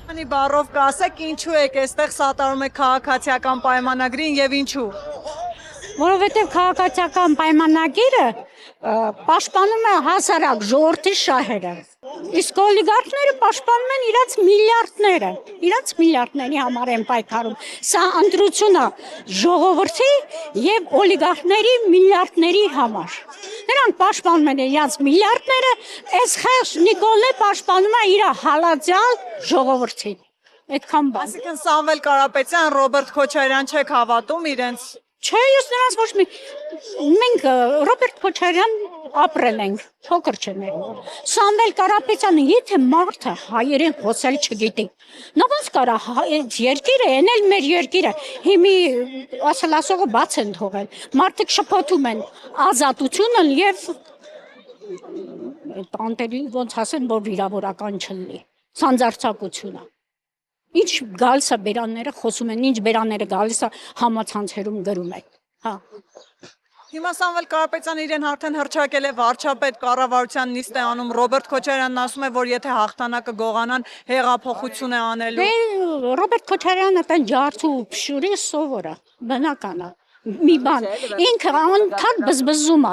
Անի բառով կասեք ինչու եք այստեղ սատարում եք քաղաքացիական պայմանագրին եւ ինչու։ Որովհետև քաղաքացիական պայմանագիրը պաշտպանում է հասարակ ժողովրդի շահերը։ Իսկ օլիգարխները պաշտպանում են իրաց միլիարդների համար են պայքարում։ Սա ընտրություն է ժողովրդի եւ օլիգարխների միլիարդների համար։ Նրանք պաշտպանում են իրաց միլիարդները, այս խեղճ Նիկոլը պաշտպանում է իր հալածյալ ժողովրդին։ Այդքան բան։ Այսինքն Սամվել Կարապետյան, Ռոբերտ Քոչարյան չեք հավատում իրենց։ Չէ, ես նրանց ոչ մի մենք Ռոբերտ Քոչարյան ապրել ենք, փոքր չենք։ Սամվել Կարապետյանը եթե մարդը հայերեն խոսել չգիտի, նա ոնց կարա երկիրը, այն էլ մեր երկիրը, հիմի ասելասողը բաց են թողել։ Մարդիկ շփոթում են ազատությունը եւ տանտերի ոնց ասեն, որ վիրավորական չլինի։ Ցանցարցակությունը։ Ինչ գալիս է բերանները խոսում են, ինչ բերանները գալիս է համացանցերում գրում են։ Հա։ Հիմա Սամվել Կարապետյանը իրեն արդեն հռչակել է վարչապետ, կառավարության նիստ է անում, Ռոբերտ Քոչարյանն ասում է, որ եթե հաղթանակը գողանան, հեղափոխություն է անելու։ Ռոբերտ Քոչարյանը տեն ջարդու փշուրի սովորա, բնական է։ Մի բան, ինքը անդադ բզբզում է,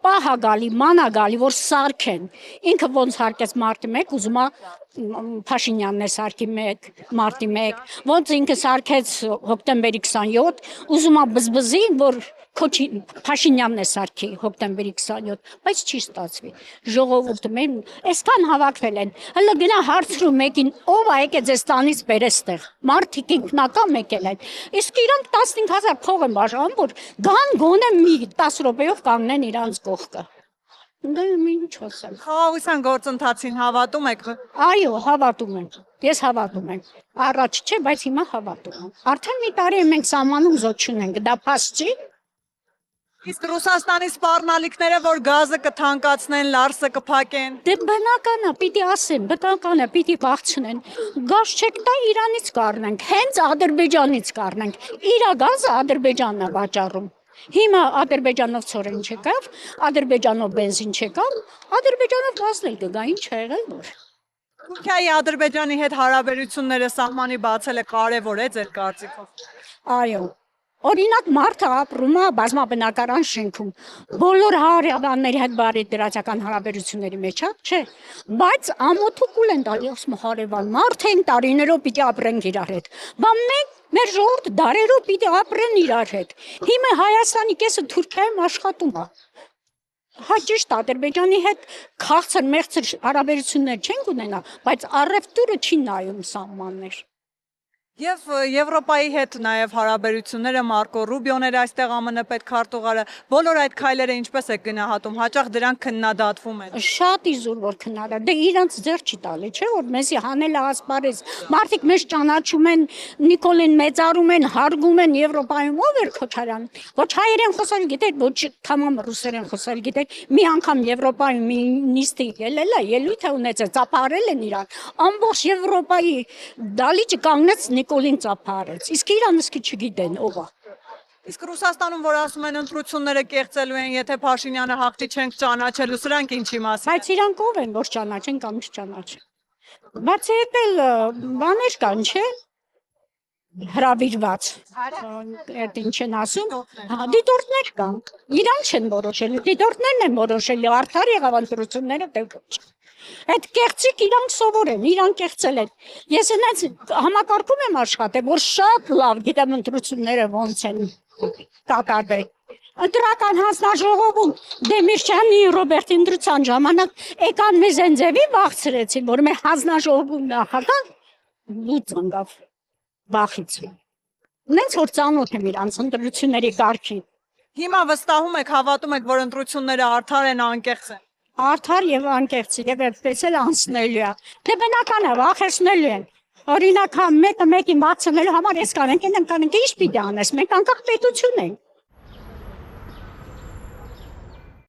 պահ է գալի, ման է գալի, որ սարքեն։ Ինքը ոնց հարկեց մարտի 1, ուզում է Փաշինյանն է սարքի 1, մարտի 1, ոնց ինքը սարքեց հոկտեմբերի 27, ուզում է բզբզի, որ Փաշինյանն է սարքի հոկտեմբերի 27, բայց չի ստացվի։ Ժողովուրդը մեն այսքան հավաքվել են, հələ գնա հարցրու մեկին, ով է եկել ձեզ տանից բերեստեղ։ Մարդիկ ինքնական եկել են։ Իսկ իրանք 15000 փող են բաժանում, որ գան գոնե մի 10 րոպեով կանգնեն իրանց կողքը։ Դա ինչ ասեմ։ Խաղաղության գործընթացին հավատում եք։ Այո, հավատում եմ։ Ես հավատում եմ։ Առաջ չէ, բայց հիմա հավատում եմ։ Արդեն մի տարի է մենք սահմանում զոտ չունենք, դա փաստ չի։ Իսկ Ռուսաստանի սպառնալիքները, որ գազը կթանկացնեն, լարսը կփակեն։ Դե բնական է, պիտի ասեմ, բնական է, պիտի բաղցնեն։ Գազ չեք տա Իրանից կառնենք, հենց Ադրբեջանից կառնենք։ Իրա գազը Ադրբեջանն է վաճառում։ Հիմա Ադրբեջանով ցորեն չեկավ, Ադրբեջանով բենզին չեկավ, Ադրբեջանով գազն էլ կգա, ինչ է եղել որ։ Թուրքիայի Ադրբեջանի հետ հարաբերությունները սահմանի բացելը կարևոր է ձեր կարծիքով։ Այո։ Օրինակ մարդը ապրում է բազմաբնակարան շենքում, բոլոր հարևանների հետ բարեդրացական հարաբերությունների մեջ է, չէ, բայց ամոթուկուլ են տալի ասում հարևան, մարդ են տարիներով պիտի ապրենք իրար հետ, բա մենք մեր ժողովուրդ դարերով պիտի ապրեն իրար հետ, հիմա Հայաստանի կեսը Թուրքիայում աշխատում է, հա ճիշտ Ադրբեջանի հետ քաղցր մեղցր հարաբերություններ չենք ունենա, բայց առևտուրը չի նայում սահմաններ։ Եվ Եվրոպայի հետ նաև հարաբերությունները Մարկո Ռուբիոն էր այստեղ ԱՄՆ պետքարտուղարը, բոլոր այդ քայլերը ինչպես է գնահատում, հաճախ դրանք քննադատվում են։ Շատ իզուր որ քննադատ, դե իրանց ձեռ չի տալի, չէ՞ որ մեզի հանել է ասպարեզ։ Մարդիկ մեզ ճանաչում են, Նիկոլին մեծարում են, հարգում են Եվրոպայում, ով էր Քոչարյան։ Ոչ հայերեն խոսալ գիտեր, ոչ թամամ ռուսերեն խոսալ գիտեր։ Մի անգամ Եվրոպայում մի նիստի ելել է, ելույթ է ունեցել, ծափարել են իրան։ Ամբողջ Եվրոպայի դալիճը կանգնեց Նիկոլին ծափարեց, իսկ իրան իսկի չգիտեն ով է։ Իսկ Ռուսաստանում, որ ասում են ընտրությունները կեղծելու են, եթե Փաշինյանը հաղթի չենք ճանաչելու, սրանք ինչի մասին։ Բայց իրանք ով են, որ ճանաչեն կամ չճանաչեն։ Բացի այդ էլ բաներ կան, չէ՞։ Հրավիրված։ Այդ ինչ են ասում։ Դիտորդներ կան։ Իրանք չեն որոշել, դիտորդներն են որոշել, արդար եղավ ընտրությունները դե ոչ։ Այդ կեղծիկ իրանք սովոր են, իրանք կեղծել են։ Ես այնց համակարգում եմ աշխատել, որ շատ լավ գիտեմ ընտրությունները ոնց են կատարվել։ Ընտրական հանձնաժողովում Դեմիրճյանի Ռոբերտ ընտրության ժամանակ եկան մեզ այն ձևի բաղցրեցին, որ մեր հանձնաժողովում նախագահ լուծ անգավ բախից։ Նենց որ ծանոթ եմ իրանց ընտրությունների կարգին։ Հիմա վստահում եք, հավատում եք, որ ընտրությունները արդար են, անկեղծ են։ Արդար եւ անկեղծ եւ այդպես էլ անցնելու է։ Դե բնական է, վախեցնելու են։ Օրինակ, մեկը մեկին բացնելու համար էս կանենք, այն կանենք, ինչ պիտի անես, մենք անկախ պետություն ենք։